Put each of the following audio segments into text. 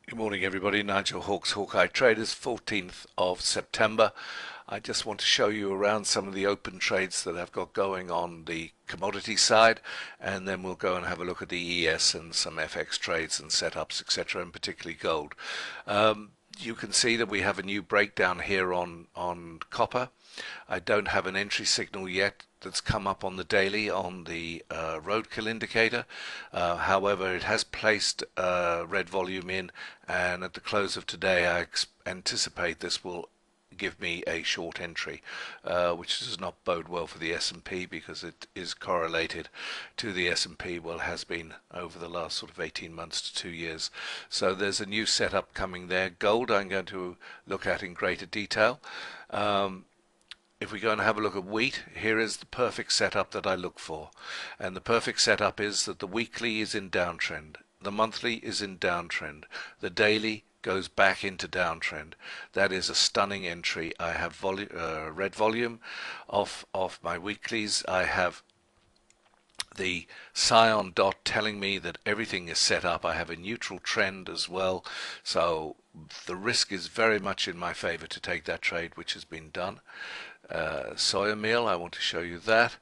Good morning, everybody. Nigel Hawks, Hawkeye Traders, 14th of September. I just want to show you around some of the open trades that I've got going on the commodity side, and then we'll go and have a look at the ES and some FX trades and setups, etc., and particularly gold. You can see that we have a new breakdown here on copper. I don't have an entry signal yet that's come up on the daily on the roadkill indicator. However, it has placed red volume in, and at the close of today I anticipate this will give me a short entry, which does not bode well for the S&P because it is correlated to the S&P, well, has been over the last sort of 18 months to 2 years. So there's a new setup coming there. Gold I'm going to look at in greater detail. If we go and have a look at wheat, here is the perfect setup that I look for. And the perfect setup is that the weekly is in downtrend, the monthly is in downtrend, the daily goes back into downtrend. That is a stunning entry. I have red volume off my weeklies. I have the Scion dot telling me that everything is set up. I have a neutral trend as well, so the risk is very much in my favor to take that trade, which has been done. Soya meal, I want to show you that,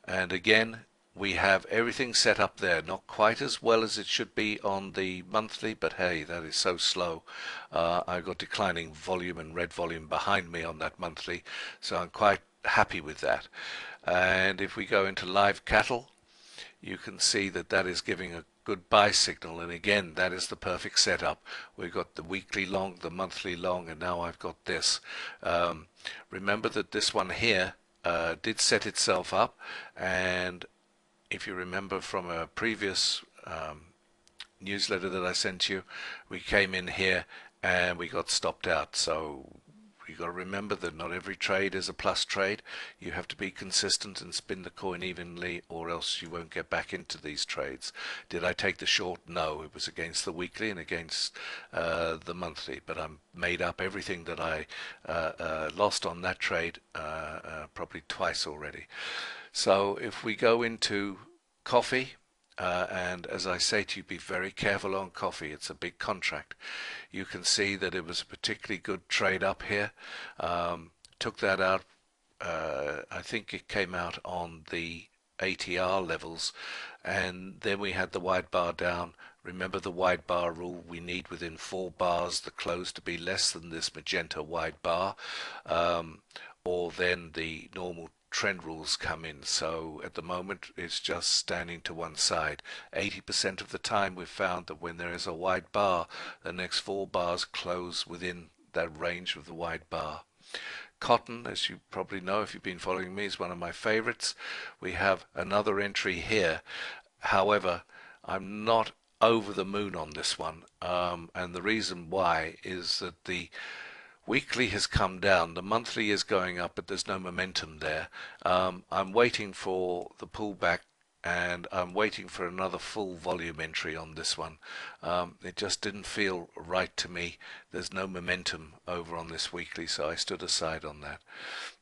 and again we have everything set up there, not quite as well as it should be on the monthly, but hey, that is so slow. I've got declining volume and red volume behind me on that monthly, so I'm quite happy with that. And if we go into live cattle, you can see that that is giving a good buy signal, and again that is the perfect setup. We've got the weekly long, the monthly long, and now I've got this. Remember that this one here did set itself up, and if you remember from a previous newsletter that I sent you, we came in here and we got stopped out. So you got to remember that not every trade is a plus trade. You have to be consistent and spin the coin evenly, or else you won't get back into these trades. Did I take the short? No, it was against the weekly and against the monthly, but I made up everything that I lost on that trade probably twice already. So if we go into coffee, and as I say to you, be very careful on coffee. It's a big contract. You can see that it was a particularly good trade up here. Took that out. I think it came out on the ATR levels, and then we had the wide bar down. Remember the wide bar rule, we need within 4 bars the close to be less than this magenta wide bar, or then the normal trend rules come in. So at the moment it's just standing to one side. 80% of the time we've found that when there is a wide bar, the next 4 bars close within that range of the wide bar. Cotton, as you probably know if you've been following me, is one of my favorites. We have another entry here. However, I'm not over the moon on this one, and the reason why is that the weekly has come down, the monthly is going up, but there's no momentum there. I'm waiting for the pullback, and I'm waiting for another full volume entry on this one. It just didn't feel right to me. There's no momentum over on this weekly, so I stood aside on that.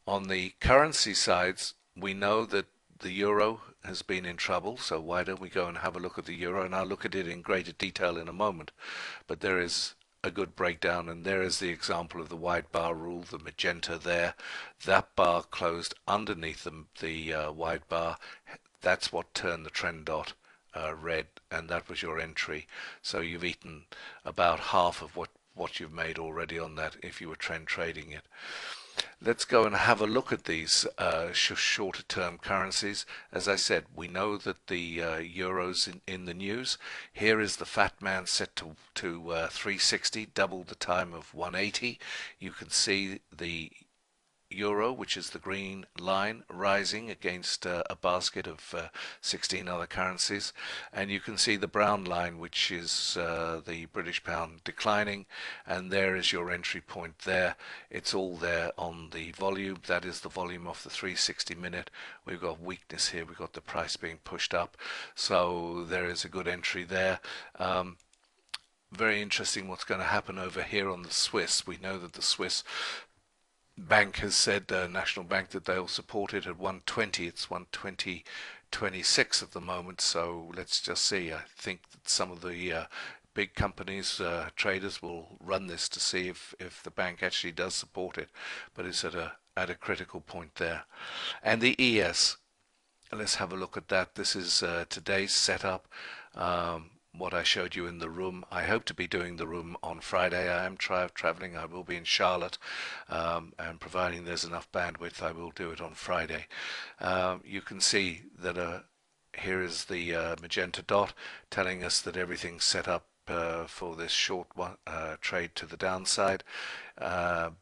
On the currency sides, we know that the euro has been in trouble, so why don't we go and have a look at the euro, and I'll look at it in greater detail in a moment. But there is a good breakdown, and there is the example of the wide bar rule, the magenta there. That bar closed underneath the wide bar. That's what turned the trend dot red, and that was your entry. So you've eaten about half of what you've made already on that if you were trend trading it. Let's go and have a look at these shorter term currencies. As I said, we know that the euro's in the news. Here is the fat man set to 360, double the time of 180. You can see the euro, which is the green line, rising against a basket of 16 other currencies, and you can see the brown line, which is the British pound, declining, and there is your entry point there. It's all there on the volume. That is the volume of the 360 minute. We've got weakness here. We've got the price being pushed up, so there is a good entry there. Very interesting what's going to happen over here on the Swiss. We know that the Swiss bank has said, National Bank, that they'll support it at 120. It's 120.26 at the moment, so let's just see. I think that some of the big companies, traders will run this to see if the bank actually does support it, but it's at a critical point there. And the ES, let's have a look at that. This is today's setup. What I showed you in the room. I hope to be doing the room on Friday. I am traveling. I will be in Charlotte, and providing there's enough bandwidth, I will do it on Friday. You can see that here is the magenta dot telling us that everything's set up for this short one, trade to the downside.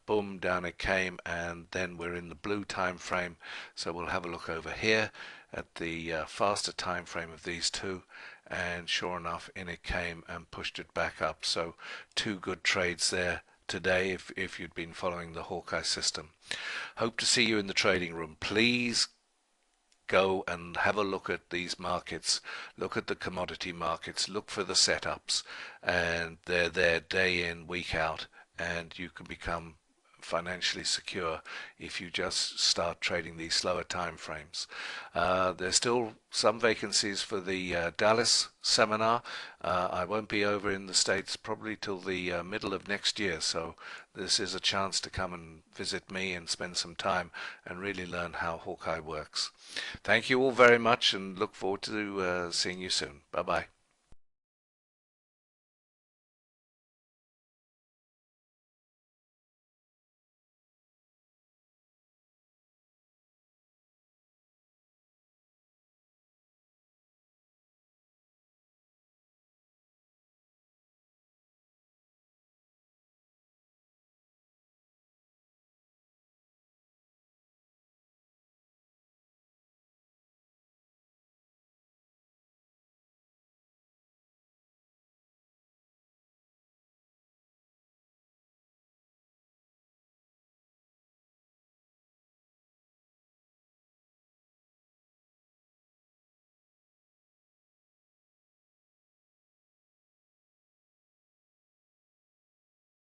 Boom, down it came, and then we're in the blue time frame. So we'll have a look over here at the faster time frame of these two, and sure enough, in it came and pushed it back up. So two good trades there today if you'd been following the Hawkeye system. Hope to see you in the trading room. Please go and have a look at these markets, look at the commodity markets, look for the setups, and they're there day in, week out, and you can become financially secure if you just start trading these slower time frames. There's still some vacancies for the Dallas seminar. I won't be over in the States probably till the middle of next year, so this is a chance to come and visit me and spend some time and really learn how Hawkeye works. Thank you all very much, and look forward to seeing you soon. Bye bye.